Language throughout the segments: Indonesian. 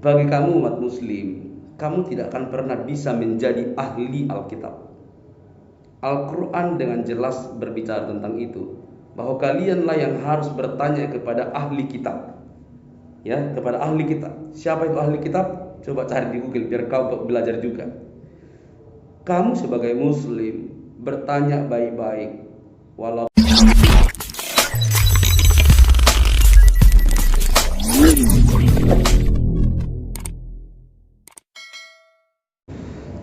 bagi kamu umat muslim, kamu tidak akan pernah bisa menjadi ahli Alkitab. Al-Quran dengan jelas berbicara tentang itu, bahwa kalianlah yang harus bertanya kepada ahli kitab. Ya, kepada ahli kitab. Siapa itu ahli kitab? Coba cari di Google biar kau belajar juga. Kamu sebagai muslim bertanya baik-baik. Walau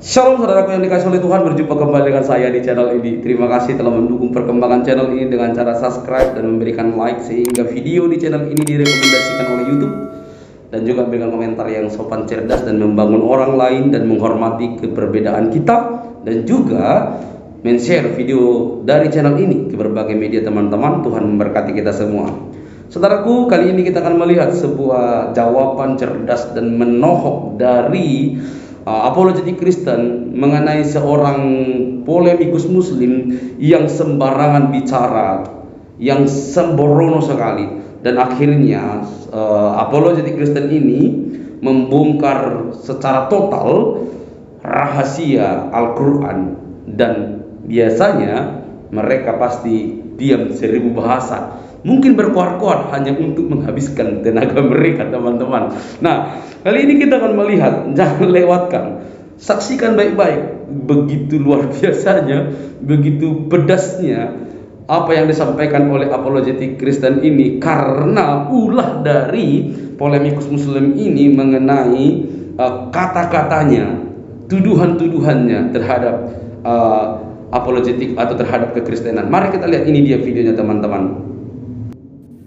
Shalom saudaraku yang dikasihi oleh Tuhan, berjumpa kembali dengan saya di channel ini. Terima kasih telah mendukung perkembangan channel ini dengan cara subscribe dan memberikan like, sehingga video di channel ini direkomendasikan oleh YouTube, dan juga memberikan komentar yang sopan, cerdas, dan membangun orang lain, dan menghormati keberbedaan kita, dan juga men-share video dari channel ini ke berbagai media teman-teman. Tuhan memberkati kita semua. Saudaraku, kali ini kita akan melihat sebuah jawaban cerdas dan menohok dari apologetik Kristen mengenai seorang polemikus muslim yang sembarangan bicara, yang sembrono sekali, dan akhirnya apologetik Kristen ini membongkar secara total rahasia Al-Quran, dan biasanya mereka pasti diam 1000 bahasa, mungkin berkuar-kuar hanya untuk menghabiskan tenaga mereka, teman-teman. Nah, kali ini kita akan melihat, jangan lewatkan, saksikan baik-baik. Begitu luar biasanya, begitu pedasnya apa yang disampaikan oleh apologetik Kristen ini, karena ulah dari polemikus muslim ini mengenai kata-katanya, tuduhan-tuduhannya terhadap apologetik atau terhadap kekristenan. Mari kita lihat, ini dia videonya, teman-teman.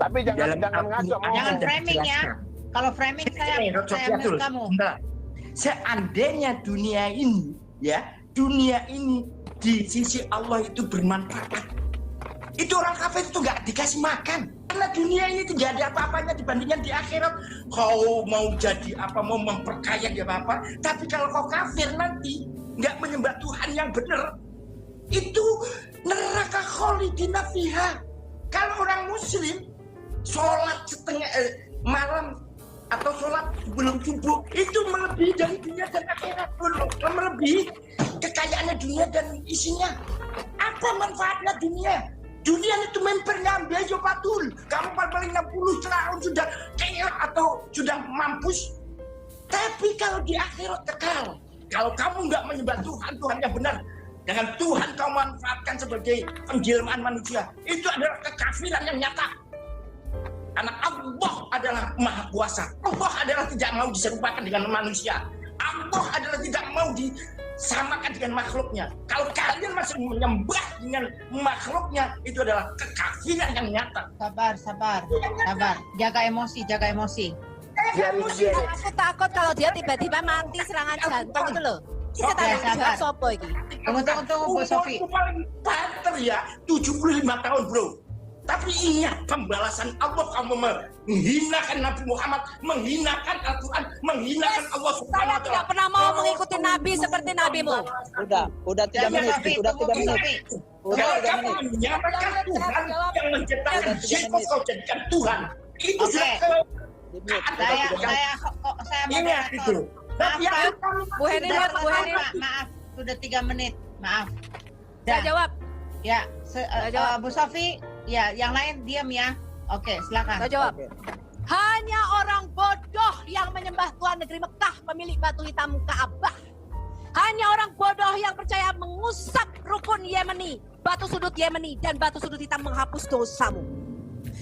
Tapi jangan ngaco, jangan framing ya. Kalau framing saya mute kamu. Seandainya dunia ini di sisi Allah itu bermanfaat, itu orang kafir itu nggak dikasih makan, karena dunia ini tidak ada apa-apanya dibandingkan di akhirat. Kau mau jadi apa, mau memperkaya dia apa, tapi kalau kau kafir nanti nggak menyembah Tuhan yang benar, itu neraka khalidina fiha. Kalau orang muslim sholat setengah malam atau sholat sebelum subuh itu melebihi dari dunia dan akhirat, melebihi kekayaannya dunia dan isinya. Apa manfaatnya dunia? Dunia itu mempernya biaya patul. Kamu paling 60 tahun sudah kaya atau sudah mampus. Tapi kalau di akhirat kekal. Kalau kamu nggak menyembah Tuhan, Tuhan yang benar, dengan Tuhan kau manfaatkan sebagai penjelmaan manusia, itu adalah kekafiran yang nyata. Karena Allah adalah maha kuasa. Allah adalah tidak mau diserupakan dengan manusia. Allah adalah tidak mau disamakan dengan makhluknya. Kalau kalian masih menyembah dengan makhluknya, itu adalah kekafiran yang nyata. Sabar. Jaga emosi. Aku takut kalau dia tiba-tiba mati serangan jantung itu loh. Kita sabar. Sopo iki. Tunggu Bu Sofi. Paling banter ya, 75 tahun bro. Tapi ingat pembalasan Allah, kamu menghinakan Nabi Muhammad, menghinakan Al-Quran, menghinakan Allah Subhanahu wa Ta'ala. Tidak pernah mau mengikuti Nabi seperti nabimu. Udah 3 menit. Udah 3 menit. Kalau kamu menyamakan Tuhan yang menciptakan siapa kau jadikan Tuhan, itu sudah Saya ingat itu. Bu Heni, maaf, sudah 3 menit. Maaf. Saya jawab. Ya, Bu Sofi, ya, yang lain diam ya. Oke, silakan. Saya jawab. Hanya orang bodoh yang menyembah Tuhan negeri Mekah, pemilik batu hitam Ka'bah. Hanya orang bodoh yang percaya mengusap rukun Yemeni, batu sudut Yemeni, dan batu sudut hitam menghapus dosamu.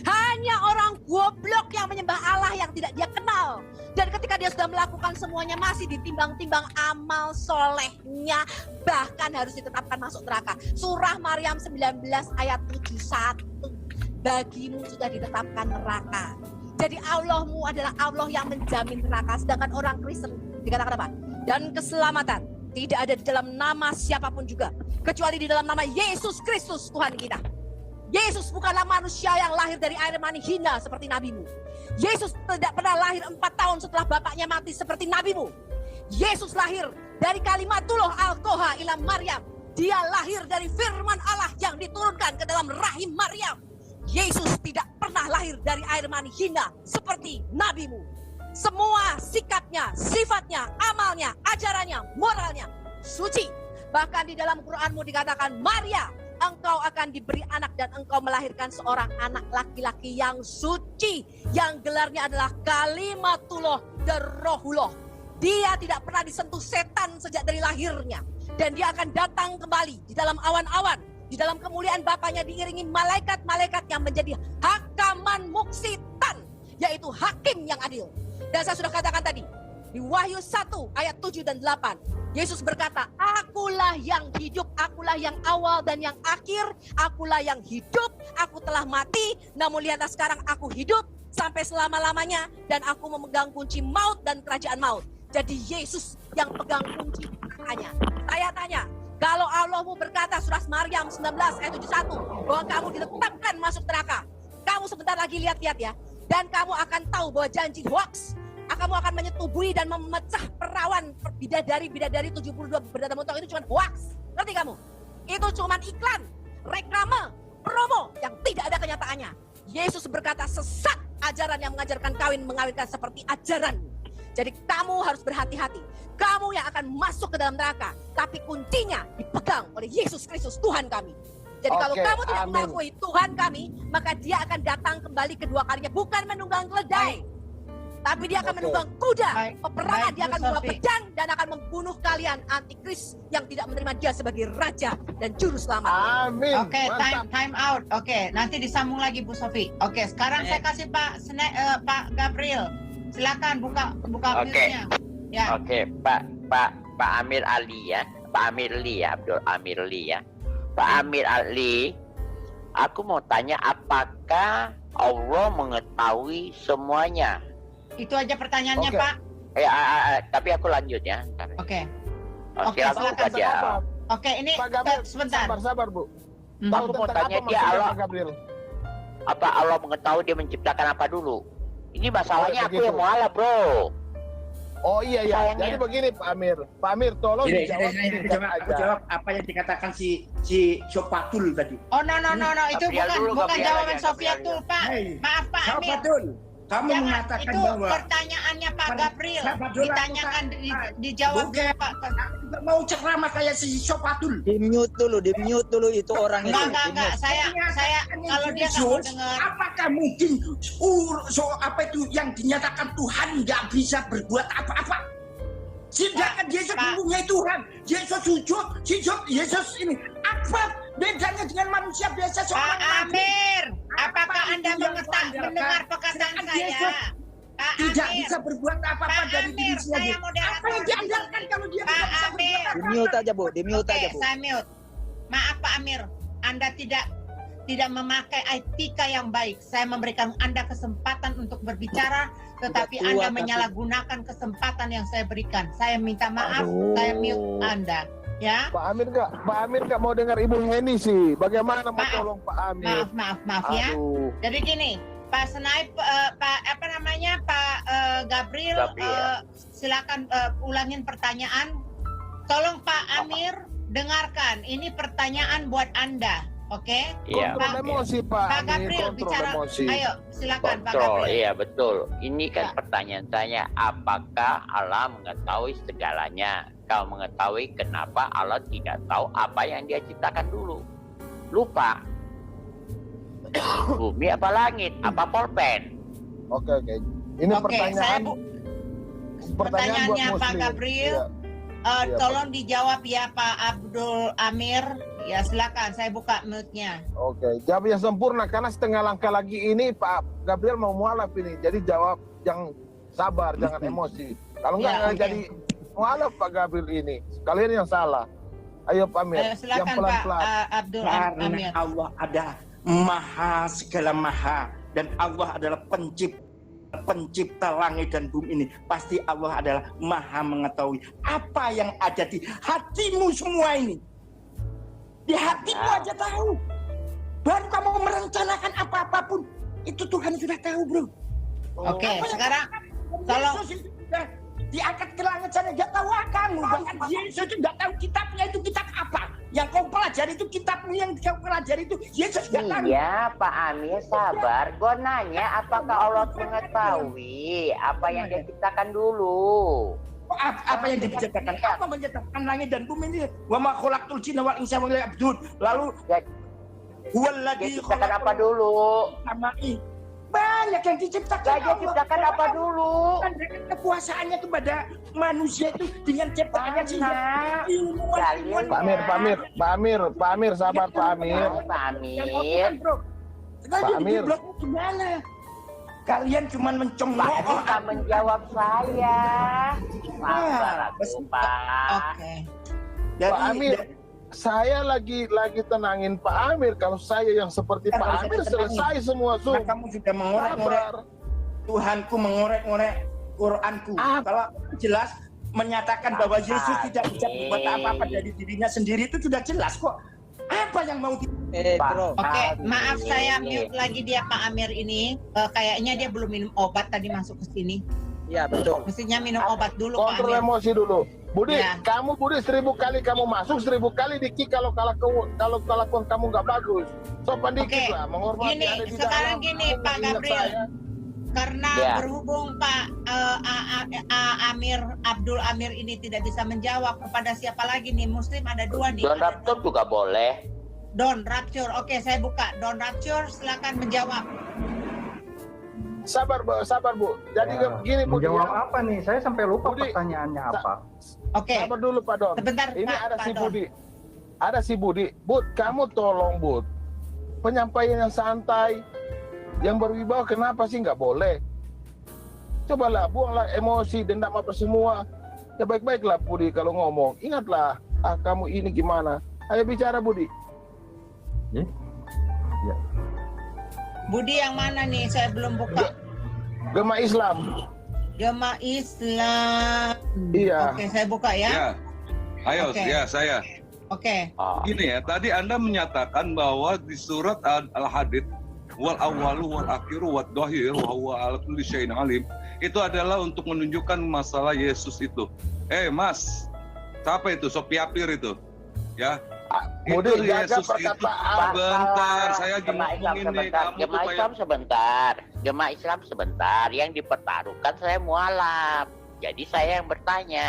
Hanya orang goblok yang menyembah Allah yang tidak dia kenal. Dan ketika dia sudah melakukan semuanya, masih ditimbang-timbang amal solehnya, bahkan harus ditetapkan masuk neraka. Surah Maryam 19 ayat 71. Bagimu sudah ditetapkan neraka. Jadi Allahmu adalah Allah yang menjamin neraka. Sedangkan orang Kristen dikatakan apa? Dan keselamatan tidak ada di dalam nama siapapun juga, kecuali di dalam nama Yesus Kristus Tuhan kita. Yesus bukanlah manusia yang lahir dari air mani hina seperti nabimu. Yesus tidak pernah lahir 4 tahun setelah bapaknya mati seperti nabimu. Yesus lahir dari kalimatullah alqoha ila Maryam. Dia lahir dari firman Allah yang diturunkan ke dalam rahim Maryam. Yesus tidak pernah lahir dari air mani hina seperti nabimu. Semua sikapnya, akalnya, ajarannya, moralnya suci. Bahkan di dalam Quranmu dikatakan, Maria, engkau akan diberi anak dan engkau melahirkan seorang anak laki-laki yang suci, yang gelarnya adalah Kalimatullah dan Rohullah. Dia tidak pernah disentuh setan sejak dari lahirnya, dan dia akan datang kembali di dalam awan-awan, di dalam kemuliaan Bapaknya, diiringi malaikat-malaikat yang menjadi hakaman muksitan, yaitu hakim yang adil. Dan saya sudah katakan tadi di Wahyu 1 ayat 7 dan 8, Yesus berkata, akulah yang hidup, akulah yang awal dan yang akhir, akulah yang hidup, aku telah mati, namun lihatlah sekarang aku hidup sampai selama-lamanya, dan aku memegang kunci maut dan kerajaan maut. Jadi Yesus yang pegang kunci tangannya. Saya tanya, kalau Allahmu berkata surah Maryam 19 ayat 71 bahwa kamu ditetapkan masuk neraka, kamu sebentar lagi lihat-lihat ya, dan kamu akan tahu bahwa janji hoax. Kamu akan menyetubuhi dan memecah perawan bidadari 72 berdata montong itu cuma hoax. Ngerti kamu? Itu cuma iklan, reklame, promo yang tidak ada kenyataannya. Yesus berkata sesat ajaran yang mengajarkan kawin mengawinkan seperti ajaran. Jadi kamu harus berhati-hati. Kamu yang akan masuk ke dalam neraka, tapi kuncinya dipegang oleh Yesus Kristus Tuhan kami. Jadi kalau kamu tidak mengakui Tuhan kami, maka dia akan datang kembali kedua kalinya, bukan menunggang keledai, tapi dia akan menunggang kuda peperangan. Dia akan membawa pedang dan akan membunuh kalian, antikris yang tidak menerima dia sebagai raja dan juru selamat. Amin. Oke, time out. Oke, nanti disambung lagi Bu Sofi. Oke, sekarang saya kasih Pak Gabriel. Silakan buka mic-nya. Ya. Oke, Pak Amir Ali ya. Pak Amir Li ya, Abdul Amir Li ya. Pak Amir Ali, aku mau tanya, apakah Allah mengetahui semuanya? Itu aja pertanyaannya, Pak. Tapi aku lanjut ya. Oke. Silakan saja. Oke, ini Pak Gabriel, sebentar. Sabar Bu. Aku mau tanya dia, Allah, Pak Gabriel? apa Allah mengetahui dia menciptakan apa dulu? Ini masalahnya aku begitu. yang mualaf, bro. Oh iya. Sayangnya. Jadi begini Pak Amir. Pak Amir tolong dijawab. Aku jawab apa yang dikatakan si Sopatul tadi. Oh no, itu Gabriel bukan Gabriel jawaban aja, Sofiatul, Pak. Hei, Maaf Pak Amir. Sopatul, kamu Jangan, mengatakan itu bahwa pertanyaannya Pak Gabriel. Sopatul Ditanyakan, lakukan. dijawab dulu Bukan. Pak. Tidak mau ceramah kayak si Sopatul. Di mute dulu itu orang itu. Enggak. Saya kalau dia nggak mau Yesus, dengar. apakah mungkin apa itu yang dinyatakan Tuhan nggak bisa berbuat apa-apa? Sedangkan Yesus mempunyai Tuhan. Yesus sujud, Yesus ini. Apa bedanya dengan manusia biasa Pak seorang nabi? Amir, apakah Anda yang kau mendengar andalkan? perkataan Sedangkan saya? Yesus Pak tidak Amir, bisa berbuat apa-apa Pak dari diri Amir, sendiri. saya moderator. Apa yang diandalkan kalau dia Pak tidak bisa Amir. berbuat Di apa-apa? mute aja Bu, di mute Oke, aja Bu. saya mute. Maaf Pak Amir, Anda tidak memakai etika yang baik. Saya memberikan Anda kesempatan untuk berbicara, tetapi Udah tua, Anda tapi- menyalahgunakan kesempatan yang saya berikan. Saya minta maaf, saya mute Anda. Ya, Pak Amir nggak mau dengar Ibu Heni sih. Bagaimana mau Maaf. tolong Pak Amir? maaf ya. Aduh. Jadi gini, Pak Senaip, Pak Gabriel, Gabriel. silakan ulangin pertanyaan. Tolong Pak Amir dengarkan. Ini pertanyaan buat Anda, oke? Iya. Kontrol emosi Pak Pak Amir, Gabriel kontrol bicara. emosi. Ayo, silakan Pak Kontrol, Gabriel. iya betul. Ini kan Ya. pertanyaan saya, apakah Allah mengetahui segalanya? Kau mengetahui kenapa Allah tidak tahu apa yang dia ciptakan dulu? Lupa. Bumi apa langit? Apa pulpen? Oke. Ini Oke, pertanyaan pertanyaannya buat Pak Muslim. Gabriel. Iya. Iya, Tolong dijawab ya Pak Abdul Amir. Ya silakan, saya buka mute-nya. Oke, jawab yang sempurna karena setengah langkah lagi ini Pak Gabriel mau mualaf ini. Jadi jawab yang sabar, jangan emosi. Kalau enggak Ya, oke. jadi mualaf Pak Gabriel ini. Kalian yang salah. Ayo Pak Amir, yang Silakan Pak pelan-pelan. Abdul Karena Amir. Allah ada maha segala maha, dan Allah adalah pencipta langit dan bumi ini. Pasti Allah adalah maha mengetahui apa yang ada di hatimu semua ini. Di hatimu aja tahu. Baru kamu merencanakan apa-apapun, itu Tuhan sudah tahu, bro. Oke, Apa yang sekarang kamu- tolong. Yesus itu sudah diangkat ke langit sana, nggak tahu kamu. Bahkan Yesus itu nggak tahu kitabnya itu kitab apa. Yang kau pelajari itu kitabmu, yang kau pelajari itu Yesus nggak tahu. Iya Pak Amir, sabar. Gue nanya apakah Allah mengetahui apa yang dia ciptakan dulu? Kok Apa yang diciptakan? Apa menciptakan langit dan bumi ini? Wa ma khalaqtul jinna wal insa illa liya'budun. Lalu huwallazi Diciptakan apa dulu? samai. Banyak yang diciptakan. Dia ciptakan apa dulu? Kan kekuasaannya kepada manusia itu dengan ciptaannya sehingga ilmuwan. Pak Amir, sabar Pak Amir. Pak Amir. Pak Amir. Gimana? Kalian cuma Pak mencemooh. bisa menjawab saya. Sabar aku, Pak. Oke. Jadi, Pak Amir, saya lagi tenangin Pak Amir. Kalau saya yang seperti Kalau Pak saya Amir, tenangin. selesai semua, nah, kamu sudah mengorek-ngorek Sabar. Tuhanku, mengorek-ngorek Quranku. Kalau jelas menyatakan bahwa Yesus tidak bisa berbuat apa-apa dari dirinya sendiri, itu sudah jelas kok. Apa yang mau Bro. Oke, maaf saya mute lagi dia Pak Amir ini. Kayaknya dia belum minum obat tadi masuk ke sini. Iya, betul. Mestinya minum obat dulu Pak Kontrol Amir. emosi dulu. Budi, Ya. kamu Budi 1000 kali kamu masuk, 1000 kali di-kick kalau kelakuan kamu nggak bagus. Sopan Oke, dikit lah, menghormati gini, ada di sekarang dalam. gini, Kamu Pak ingat Gabriel. saya. Karena Ya. berhubung Pak Abdul Amir ini tidak bisa menjawab, kepada siapa lagi nih? Muslim ada dua nih. Don Ada Raptor juga boleh. Don Rapture. Oke, saya buka. Don Rapture, silakan menjawab. Sabar Bu. Jadi gini Budi. Menjawab ya. apa nih? Saya sampai lupa Budi, pertanyaannya apa. Oke. Sabar dulu Pak Don. Sebentar, Ini Pak, ada Pak si Don. Budi. Ada si Budi. Bud, kamu tolong Bud. Penyampaian yang santai, yang berwibawa, kenapa sih nggak boleh? Cobalah, buanglah emosi, dendam apa semua. Ya baik-baiklah Budi kalau ngomong. Ingatlah, kamu ini gimana? Ayo bicara Budi. Ya. Ya. Budi yang mana nih? Saya belum buka. Gema Islam. Jemaah Islam. Iya. Oke, saya buka ya. Ya, ayo, Oke. ya saya. Oke. Gini ya, tadi Anda menyatakan bahwa di surat Al-Hadid, wal awwalu wal akhiru wad dhahir wa huwa ala kulli syai'in alim, itu adalah untuk menunjukkan masalah Yesus itu. Mas, siapa itu? Sopiapir itu. Ya. Budi, Itu jaga Yesus itu. perkataan. Sebentar, saya lagi Jemaah Islam ngomongin nih. sebentar. Kamu tuh Jemaah kayak Islam sebentar. Jemaah Islam sebentar. Yang dipertaruhkan saya mualaf. Jadi saya yang bertanya.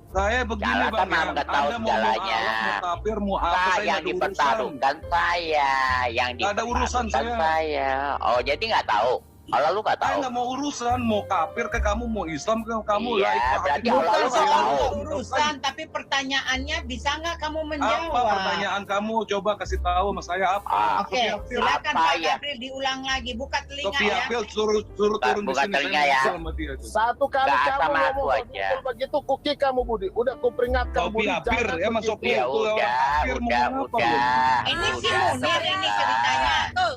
saya begini Jalan Bang, kan ya. nggak tahu Anda mau segalanya. mau kafir, mau apa, saya Yang nggak ada urusan. dipertaruhkan saya. Yang Nggak ada urusan dipertaruhkan saya. saya. Oh, jadi nggak tahu. Allah lu nggak Saya tahu. nggak mau urusan, mau kafir ke kamu, mau Islam ke kamu. Iya, lah, itu berarti hati Allah Bukan lu kamu. nggak soal tahu. urusan, tapi pertanyaannya bisa nggak kamu menjawab? Apa pertanyaan kamu? Coba kasih tahu sama saya apa? Oke, Sophia silakan Apa Pak ya? Gabriel diulang lagi. Buka telinga Sophia ya. Phil suruh turun di Buka sini. telinga Saya ya. kesel sama dia tuh. Satu kali Nggak kamu sama aku ngomong aja. begitu, kuki kamu Budi. Udah kuperingatkan Budi. Sophia Phil, jangan emang begitu. Sophia Ya itu orang udah, kafir, mau ngomong apa, Bud? Ini si Udah, Munir ini sebentar. ceritanya. Tuh.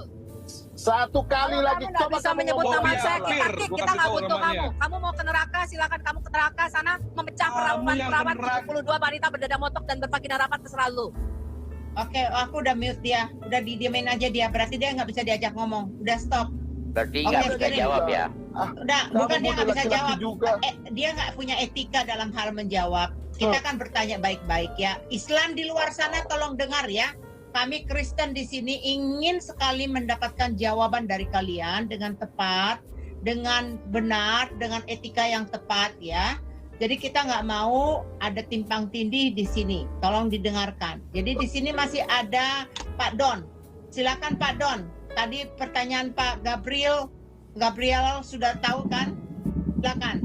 Satu kali Kalau lagi kamu nggak coba bisa kamu menyebut ngomong. nama Sophia saya, Phil, kita kick, gua kita kasih nggak tahu butuh namanya. kamu. Kamu mau ke neraka, silakan kamu ke neraka sana, memecah Kamu perawan-perawan yang ke neraka. 72 wanita berdada motok dan bervagina rapat terserah lu. Oke, aku udah mute dia. Udah didiemin aja dia. Berarti dia nggak bisa diajak ngomong. Udah stop. Berarti Oke, nggak bisa jadi- jawab ya. Udah, Kamu bukan dia nggak bisa laki-laki jawab. juga. Dia nggak punya etika dalam hal menjawab. Kita kan bertanya baik-baik ya. Islam di luar sana tolong dengar ya. Kami Kristen di sini ingin sekali mendapatkan jawaban dari kalian dengan tepat, dengan benar, dengan etika yang tepat ya. Jadi kita nggak mau ada timpang tindih di sini. Tolong didengarkan. Jadi di sini masih ada Pak Don. Silakan Pak Don. Tadi pertanyaan Pak Gabriel sudah tahu kan? Silakan.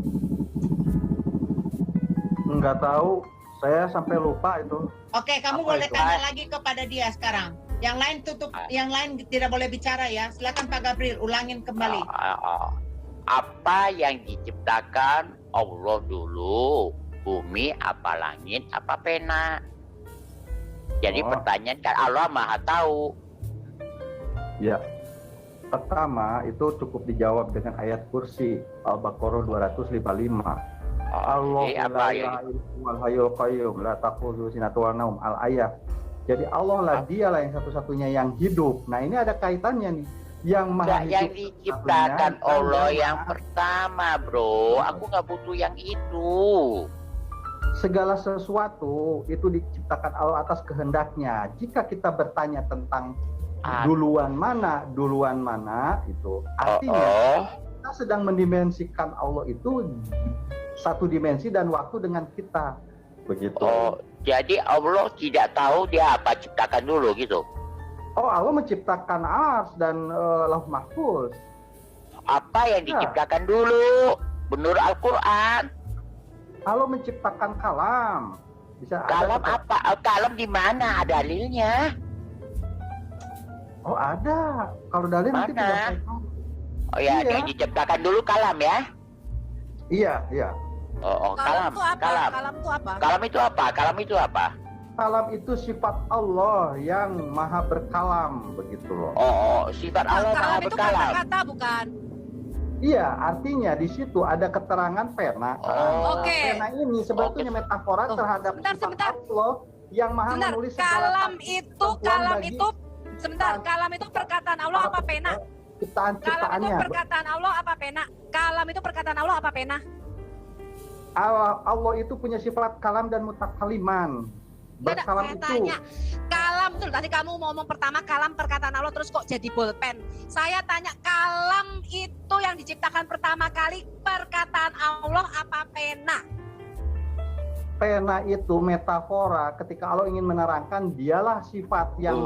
Nggak tahu, saya sampai lupa itu. Oke, kamu Apa boleh itu? tanya lagi kepada dia sekarang. Yang lain tutup, yang lain tidak boleh bicara ya. Silakan Pak Gabriel, ulangin kembali. Apa yang diciptakan Allah dulu? Bumi, apa langit, apa pena? Jadi pertanyaan kan Allah Maha tahu. Ya. Pertama, itu cukup dijawab dengan ayat kursi Al-Baqarah 255. Allah Oke, la apa ya? ilaha illallahul hayyul qayyum la ta'khudhuhu sinatun wa naum al-ayat. Jadi Allah lah, dialah yang satu-satunya yang hidup. Nah, ini ada kaitannya nih. Yang maha Enggak, hidup yang diciptakan satu-satunya, Allah yang yang maha- pertama, bro. Aku nggak butuh yang itu. segala sesuatu itu diciptakan Allah atas kehendaknya. Jika kita bertanya tentang duluan mana itu artinya kita sedang mendimensikan Allah itu satu dimensi dan waktu dengan kita. Begitu. Oh, jadi Allah tidak tahu dia apa ciptakan dulu gitu. Oh, Allah menciptakan ars dan lauh mahfuz. Apa yang diciptakan dulu menurut Al-Quran? Allah menciptakan kalam. Bisa Kalam ada apa? Kalam di mana dalilnya? Oh, ada. Kalau dalil nanti Mana? tidak saya tahu. Oh ya, Iya. yang diciptakan dulu kalam ya? Iya, iya. Oh, Kalam kalam. itu apa? Kalam. Kalam itu apa? Kalam itu apa? Kalam itu apa? Kalam itu sifat Allah yang maha berkalam, begitu loh. Oh, sifat Allah maha Kalam itu berkalam. kata-kata bukan? Iya, artinya di situ ada keterangan pena. Oh. Oke. Pena ini sebetulnya metafora Oh, terhadap sebentar, sifat sebentar. Allah yang maha Sebentar, menulis segala kalam ketentuan itu, kalam bagi itu, sebentar, kalam itu perkataan Allah apa pena? Kalam itu ciptaan-ciptaannya. perkataan Allah apa pena? Kalam itu perkataan Allah apa pena? Allah itu punya sifat kalam dan mutakaliman. Tidak, Berkalam saya itu tanya. Kalam itu tadi kamu ngomong pertama kalam perkataan Allah terus kok jadi bolpen. Saya tanya kalam itu yang diciptakan pertama kali perkataan Allah apa pena? pena itu metafora ketika Allah ingin menerangkan dialah sifat yang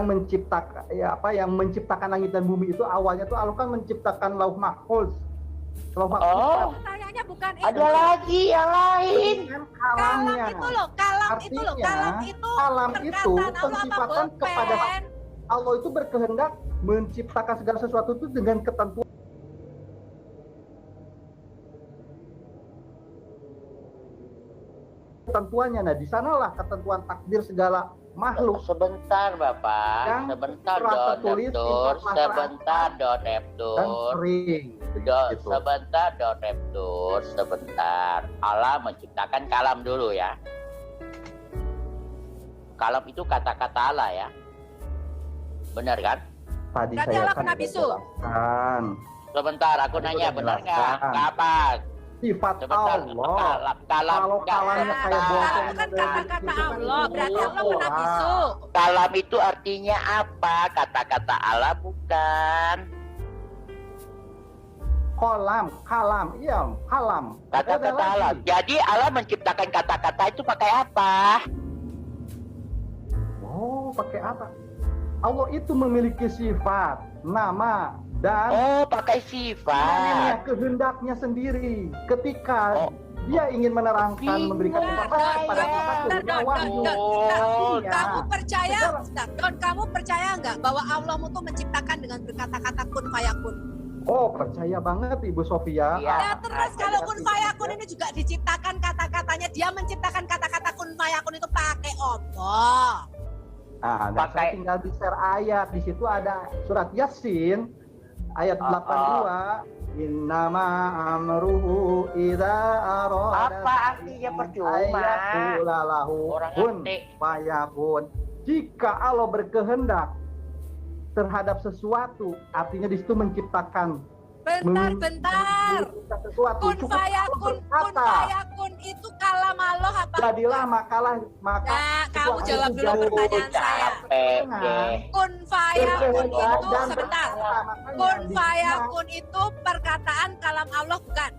menciptakan yang menciptakan langit dan bumi itu awalnya tuh Allah kan menciptakan lauh mahfuz. Lauh mahfuz. Oh, Pertanyaannya bukan itu. ada lagi yang lain. Kalam Kalamnya. itu loh, kalam itu loh, Artinya, kalam itu kalam itu perkataan Allah apa pensifatan kepada bolpen? Allah itu berkehendak menciptakan segala sesuatu itu dengan ketentuan. Ketentuannya, nah di sanalah ketentuan takdir segala makhluk. Sebentar Bapak, Yang sebentar telah Don tertulis di Neptur, masyarakat sebentar Don Dan Neptur. sering gitu. Sebentar Don Neptur, sebentar. Allah menciptakan kalam dulu ya. Kalam itu kata-kata Allah ya. Benar kan? Tadi Berarti saya Allah kan kena sudah bisu. jelaskan. Sebentar, aku Itu nanya udah benar nggak? jelaskan. Kapan? Sifat Sebentar, Allah. kalam Kalau nggak, kalamnya kayak sebentar. botol Itu kan kata-kata Allah, berarti Allah kena bisu. Kalam itu artinya apa? Kata-kata Allah bukan. Kalam, iya, kalam. Kata-kata Ada Allah. lagi. Jadi Allah menciptakan kata-kata itu pakai apa? Oh, pakai apa? Allah itu memiliki sifat, nama, dan Oh, pakai namanya sifat. kehendaknya sendiri. Ketika Oh. dia ingin menerangkan, memberikan Bentar, informasi Don, kepada Don, kita, bentar, Don, wahyu. Don. Artinya, Kamu percaya, secara- bentar, Don, kamu percaya nggak bahwa Allah itu menciptakan dengan berkata-kata kun fayakun? Oh, percaya banget Ibu Sofia. Iya. Ya terus kalau kun fayakun ini juga diciptakan kata-katanya, dia menciptakan kata-kata kun fayakun itu pakai Allah. Nah, dan Pakai- saya tinggal di share ayat. Di situ ada surat Yasin ayat 82. Innama amruhu idza arada Apa artinya percuma? ayaqula lahu Orang kun ngerti. fayakun. Jika Allah berkehendak terhadap sesuatu, artinya di situ menciptakan Bentar. menciptakan sesuatu. Kun Cukup Allah fayakun, kun berkata, fayakun itu kalam Allah apa? jadilah maka Nah, kamu sesuatu jawab itu dulu jadi. pertanyaan saya. Capek deh. Kun fayakun Berkehendak itu dan sebentar. berkata, makanya Kun di- fayakun itu perkataan kalam Allah bukan?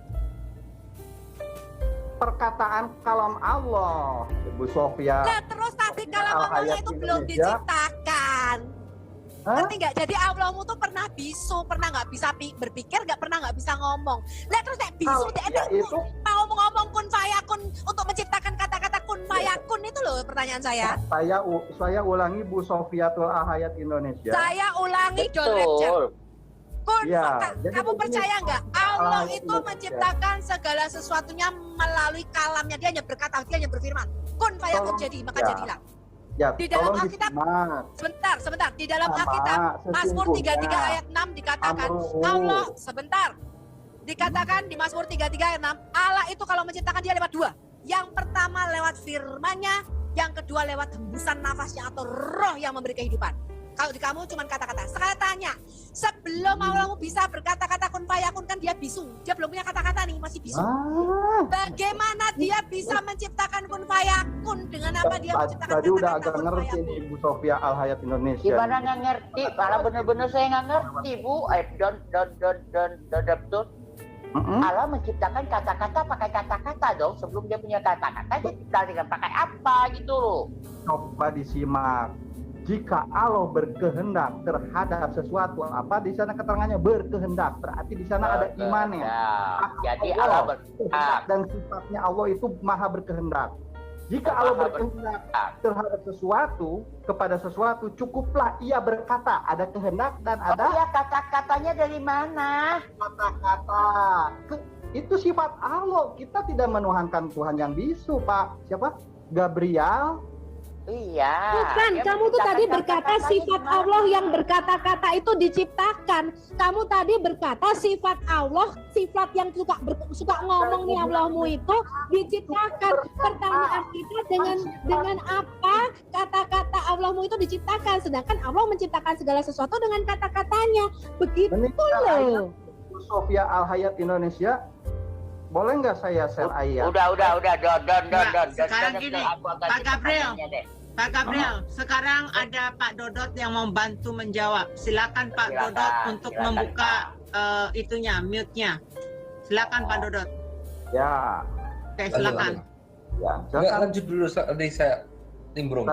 perkataan kalam Allah, Ibu Sofia. Nah terus tadi kalam Allahnya itu belum diciptakan. Hah? Ngerti nggak? Jadi Allahmu tuh pernah bisu, pernah nggak bisa berpikir, nggak pernah nggak bisa ngomong. Nah terus kayak bisu, Kalau dia dia itu itu- mau ngomong kun fayakun untuk menciptakan kata-kata kun fayakun itu loh pertanyaan saya. Saya ulangi Bu Sofiatul Ahayat Indonesia. Saya ulangi Don Lecture. Betul. Kun, Ya, jadi kamu begini, percaya nggak? Allah Allah itu itu menciptakan segala sesuatunya melalui kalamnya. Dia hanya berkata, dia hanya berfirman. Kun fayakun Tolong, jadi, maka ya. jadilah. Ya, Di dalam tolong Alkitab, disimak. Sebentar. Di dalam Sama, Alkitab, Mazmur 33 sesungguhnya ayat 6 dikatakan, amruhu. Allah, sebentar. Dikatakan di Mazmur 33 ayat 6, Allah itu kalau menciptakan dia lewat dua. Yang pertama lewat firman-Nya, yang kedua lewat hembusan nafasnya atau roh yang memberi kehidupan. Kalau di kamu cuma kata-kata. Sekarang tanya, sebelum Allahmu bisa berkata-kata kun fayakun kan dia bisu. Dia belum punya kata-kata nih, masih bisu. Bagaimana dia bisa menciptakan kun fayakun? Dengan apa dia menciptakan Tadi udah kata-kata agak kun ngerti fayakun? nih Ibu Sofia Al Hayat Indonesia. Gimana nggak ngerti? Malah bener-bener saya nggak ngerti Bu. Don betul. Allah menciptakan kata-kata pakai kata-kata dong. Sebelum dia punya kata-kata, dia cipta dengan pakai apa gitu loh. Coba disimak. Jika Allah berkehendak terhadap sesuatu, apa di sana keterangannya berkehendak, berarti di sana ada imannya. Jadi Allah berkehendak dan sifatnya Allah itu maha berkehendak. Jika Allah berkehendak terhadap sesuatu, kepada sesuatu, cukuplah ia berkata. Ada kehendak dan ada. Oh ya, kata-katanya dari mana? Kata-kata. Itu sifat Allah. Kita tidak menuhankan Tuhan yang bisu, Pak. Siapa? Gabriel. Iya. Bukan, kamu tuh tadi berkata sifat Allah yang berkata-kata itu diciptakan. Kamu tadi berkata sifat Allah, sifat yang suka ngomong nih Allahmu itu diciptakan. Pertanyaan kita dengan apa kata-kata Allahmu itu diciptakan? Sedangkan Allah menciptakan segala sesuatu dengan kata-katanya. Begitu loh. Sofia Al-Hayat Indonesia. Boleh nggak saya share ayat? Udah, don. Sekarang gini, Pak Gabriel, sekarang ada Pak Dodot yang mau bantu menjawab. Silakan Pak Dodot untuk membuka itunya, mute-nya. Silakan Pak Dodot. Ya. Oke, silakan. Ya, Enggak, lanjut dulu tadi saya nimbrung.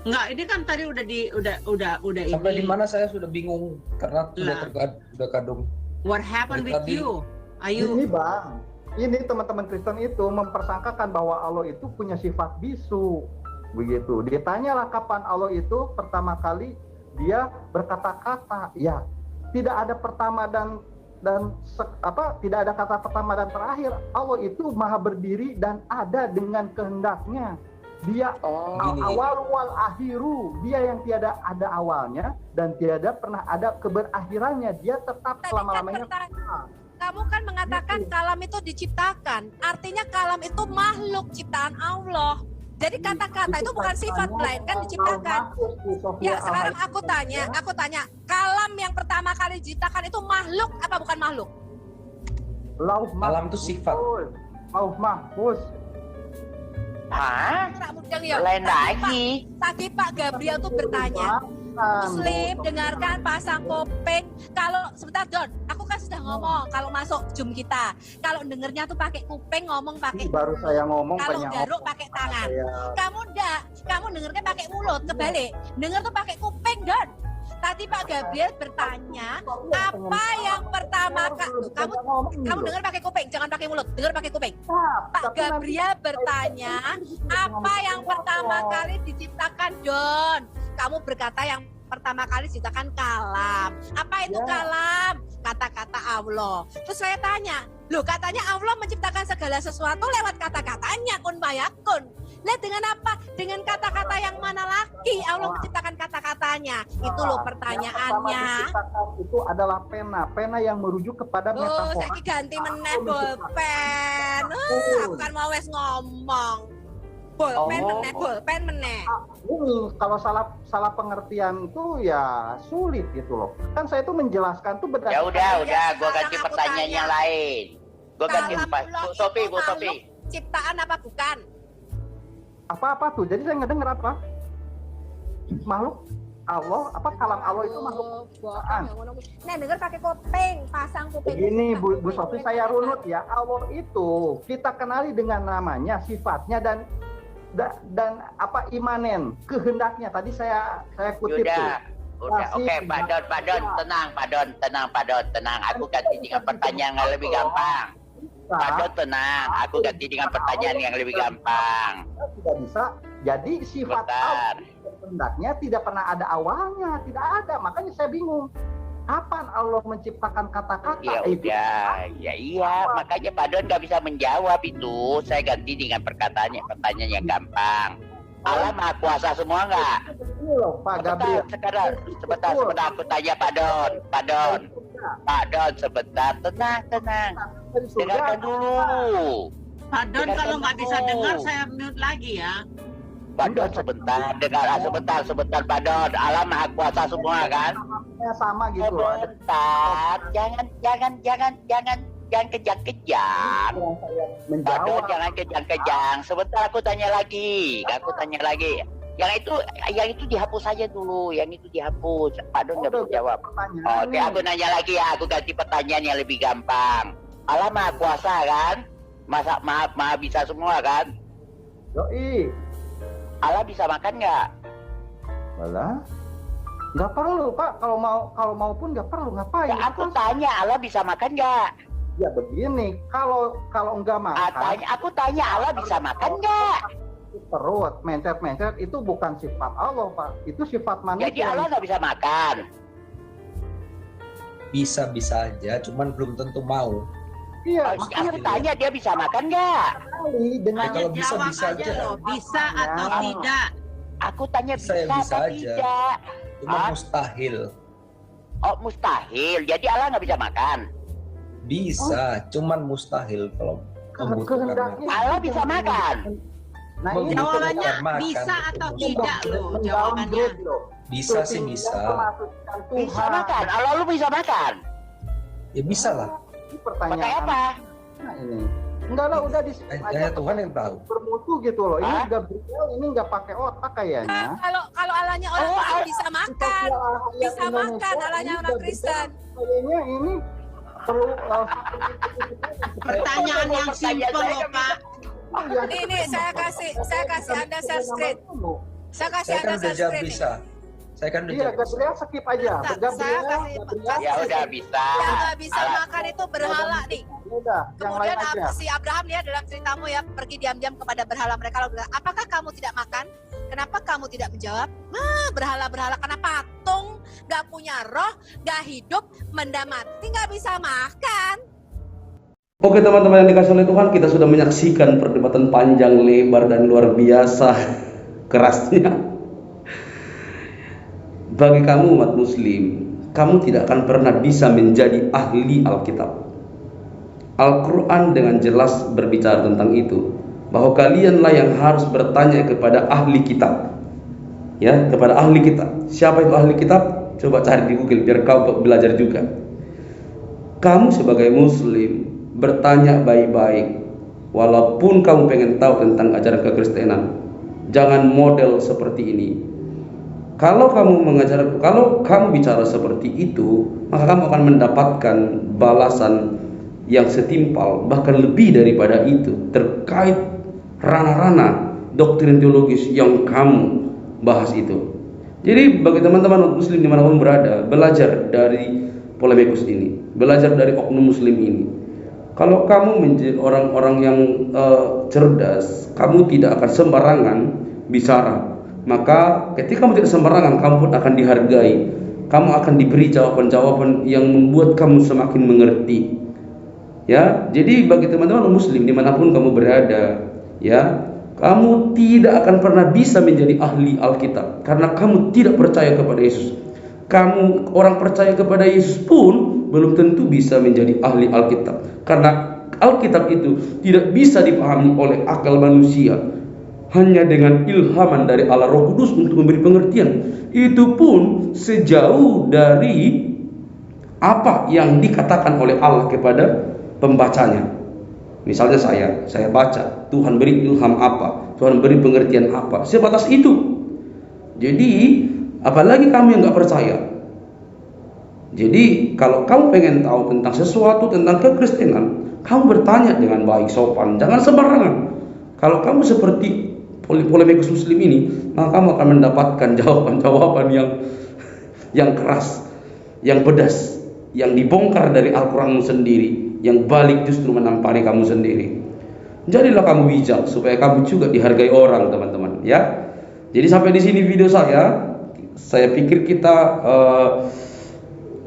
Enggak, ini kan tadi udah Sampai ini. di mana saya sudah bingung karena sudah kadung. What happened with you? Ini Bang, ini teman-teman Kristen itu mempersangkakan bahwa Allah itu punya sifat bisu. Begitu. Ditanyalah kapan Allah itu pertama kali dia berkata-kata. Ya, tidak ada pertama tidak ada kata pertama dan terakhir. Allah itu maha berdiri dan ada dengan kehendaknya. Dia awal wal akhiru, dia yang tiada ada awalnya dan tiada pernah ada keberakhirannya. Dia tetap selama-lamanya. Kamu kan mengatakan kalam itu diciptakan, artinya kalam itu makhluk ciptaan Allah. Jadi kata-kata itu bukan sifat melainkan diciptakan. Ya, sekarang aku tanya, kalam yang pertama kali diciptakan itu makhluk apa bukan makhluk? Kalam itu sifat. Lauh mahfuz. Hah? Ya. Lain lagi. Tadi Pak Gabriel tuh bertanya, Muslim dengarkan pasang kuping. Kalau sebentar Don, aku kan sudah ngomong kalau masuk Zoom kita, kalau dengernya tuh pakai kuping, ngomong pakai. Baru saya ngomong. Kalau garuk pakai tangan. Kamu dengernya pakai mulut, kebalik. Denger tuh pakai kuping Don. Tadi Pak Gabriel bertanya, apa yang pertama kamu dengar pakai kuping, jangan pakai mulut, dengar pakai kuping. Pak Gabriel bertanya, apa yang pertama kali diciptakan Don? Kamu berkata yang pertama kali diciptakan kalam. Apa itu kalam? Kata-kata Allah. Terus saya tanya, loh katanya Allah menciptakan segala sesuatu lewat kata-katanya, kun fayakun. Lihat dengan apa? Dengan kata-kata yang mana lagi Allah menciptakan kata-katanya? Itu loh pertanyaannya. Itu adalah pena yang merujuk kepada metafora. Saya ganti meneh bolpen. Aku kan mau wes ngomong. Bolpen meneh. Ini kalau salah pengertian itu ya sulit gitu loh. Kan saya itu menjelaskan tuh berdasarkan. Ya udah, gua ganti pertanyaan yang lain. Gua ganti Bu Sofi. Ciptaan apa bukan? Apa tuh? Jadi saya ngedenger apa? Makhluk Allah, apa kalam Allah itu makhluk ciptaan. Nah, denger pakai kuping, pasang kuping. Begini Bu Sofi, saya runut ya. Allah itu kita kenali dengan namanya, sifatnya dan apa imanen, kehendaknya. Tadi saya kutip tuh. Udah, oke, Pak Don, tenang. Aku ganti dengan pertanyaan yang lebih gampang. Pak Don tenang, aku ganti dengan pertanyaan yang lebih gampang. Tidak bisa. Jadi sifat Allah kehendaknya tidak pernah ada awalnya, tidak ada. Makanya saya bingung. Kapan Allah menciptakan kata-kata? Iya. Makanya Pak Don nggak bisa menjawab itu. Saya ganti dengan pertanyaan yang gampang. Allah Maha Kuasa semua nggak? Ini loh, Pak Gabriel. Sebentar aku tanya Pak Don. Pak Don sebentar, tenang. Dengarkan dulu. Pak Don kalau nggak bisa dengar saya mute lagi ya. Pak Don sebentar, sebentar Pak Don. Allah Maha Kuasa semua kan? Sama gitu. Sebentar, jangan kejang-kejang. Pak Don jangan kejang-kejang. Sebentar aku tanya lagi. Yang itu dihapus saja dulu, yang itu dihapus. Pak Don nggak bisa jawab. Pertanyaan Oke, aku nanya lagi ya, aku ganti pertanyaan yang lebih gampang. Allah Maha Kuasa kan? Maha bisa semua kan? Yoi. Allah bisa makan nggak? Walah. Nggak perlu, Pak. Kalau mau pun nggak perlu. Ngapain? Ya, aku tanya Allah bisa makan nggak? Ya begini, kalau nggak makan. Aku tanya Allah bisa makan nggak? Perut mencet-mencet itu bukan sifat Allah, Pak. Itu sifat manusia. Jadi Allah nggak bisa makan. Bisa aja, cuman belum tentu mau. Iya, Aku tanya dia bisa makan nggak? dengan kalau bisa Jawab aja. loh, bisa atau tidak. Aku tanya Bisa atau aja. tidak. Cuma mustahil. Oh mustahil. Jadi Allah nggak bisa makan. Bisa, cuman mustahil kalau membutuhkan makan. Allah bisa makan. Nah, ini Jawabannya makan. bisa atau tidak loh mendowngrade jawabannya. loh. Bisa sih Itu bisa. memasukkan Bisa Tuhan. makan. Allah lu bisa makan. Ya bisa lah. Ini Pakai pertanyaan. apa? Nah, ini. Enggak lah, udah di Hanya Tuhan yang tahu. bermutu gitu loh. Ini Hah? Gabriel ini nggak pakai otak kayaknya. Kalau Allahnya orang Kristen bisa makan. Bisa makan Allahnya orang Kristen. Kayaknya ini perlu Pertanyaan yang simpel loh Pak. Ini saya kasih Anda share screen. Saya kasih Saya kan Anda udah share jawab screen. bisa. Saya kan udah Iya, jawab. Gabriel skip aja. Bentar, Gabriel, saya kasih- Ya udah bisa. Yang nggak bisa makan itu berhala nih. udah, yang lain Kemudian aja. si Abraham ya dalam ceritamu ya pergi diam-diam kepada berhala mereka lalu bilang, apakah kamu tidak makan? Kenapa kamu tidak menjawab? Berhala-berhala karena patung, nggak punya roh, nggak hidup, benda mati nggak bisa makan. Oke teman-teman yang dikasih oleh Tuhan, kita sudah menyaksikan perdebatan panjang, lebar, dan luar biasa kerasnya. Bagi kamu umat muslim, kamu tidak akan pernah bisa menjadi ahli Alkitab. Al-Quran dengan jelas berbicara tentang itu, bahwa kalianlah yang harus bertanya kepada ahli kitab. Ya, kepada ahli kitab. Siapa itu ahli kitab? Coba cari di Google biar kau belajar juga. Kamu sebagai muslim bertanya baik-baik. Walaupun kamu pengen tahu tentang ajaran kekristenan, jangan model seperti ini. Kalau kamu bicara seperti itu, maka kamu akan mendapatkan balasan yang setimpal, bahkan lebih daripada itu, terkait ranah-ranah doktrin teologis yang kamu bahas itu. Jadi bagi teman-teman muslim dimanapun berada, belajar dari polemikus ini, belajar dari oknum muslim ini. Kalau kamu menjadi orang-orang yang cerdas, kamu tidak akan sembarangan bicara. Maka ketika kamu tidak sembarangan, kamu pun akan dihargai. Kamu akan diberi jawaban-jawaban yang membuat kamu semakin mengerti. Ya, jadi bagi teman-teman muslim dimanapun kamu berada, ya, kamu tidak akan pernah bisa menjadi ahli Alkitab karena kamu tidak percaya kepada Yesus. Kamu orang percaya kepada Yesus pun belum tentu bisa menjadi ahli Alkitab, karena Alkitab itu tidak bisa dipahami oleh akal manusia. Hanya dengan ilhaman dari Allah Roh Kudus untuk memberi pengertian. Itu pun sejauh dari apa yang dikatakan oleh Allah kepada pembacanya. Misalnya saya baca, Tuhan beri ilham apa, Tuhan beri pengertian apa, sebatas itu. Jadi apalagi kamu yang nggak percaya. Jadi kalau kamu pengen tahu tentang sesuatu tentang kekristenan, kamu bertanya dengan baik, sopan, jangan sembarangan. Kalau kamu seperti polemikus muslim ini, maka kamu akan mendapatkan jawaban-jawaban yang keras, yang pedas, yang dibongkar dari Al-Quranmu sendiri, yang balik justru menampari kamu sendiri. Jadilah kamu bijak supaya kamu juga dihargai orang, teman-teman, ya. Jadi sampai di sini video saya pikir kita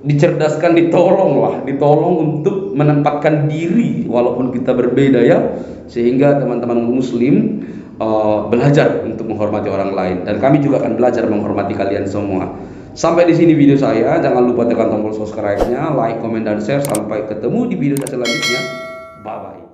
dicerdaskan, ditolong untuk menempatkan diri walaupun kita berbeda, ya, sehingga teman-teman muslim belajar untuk menghormati orang lain, dan kami juga akan belajar menghormati kalian semua. Sampai di sini video saya, jangan lupa tekan tombol subscribe-nya, like, komen, dan share. Sampai ketemu di video saya selanjutnya. Bye bye.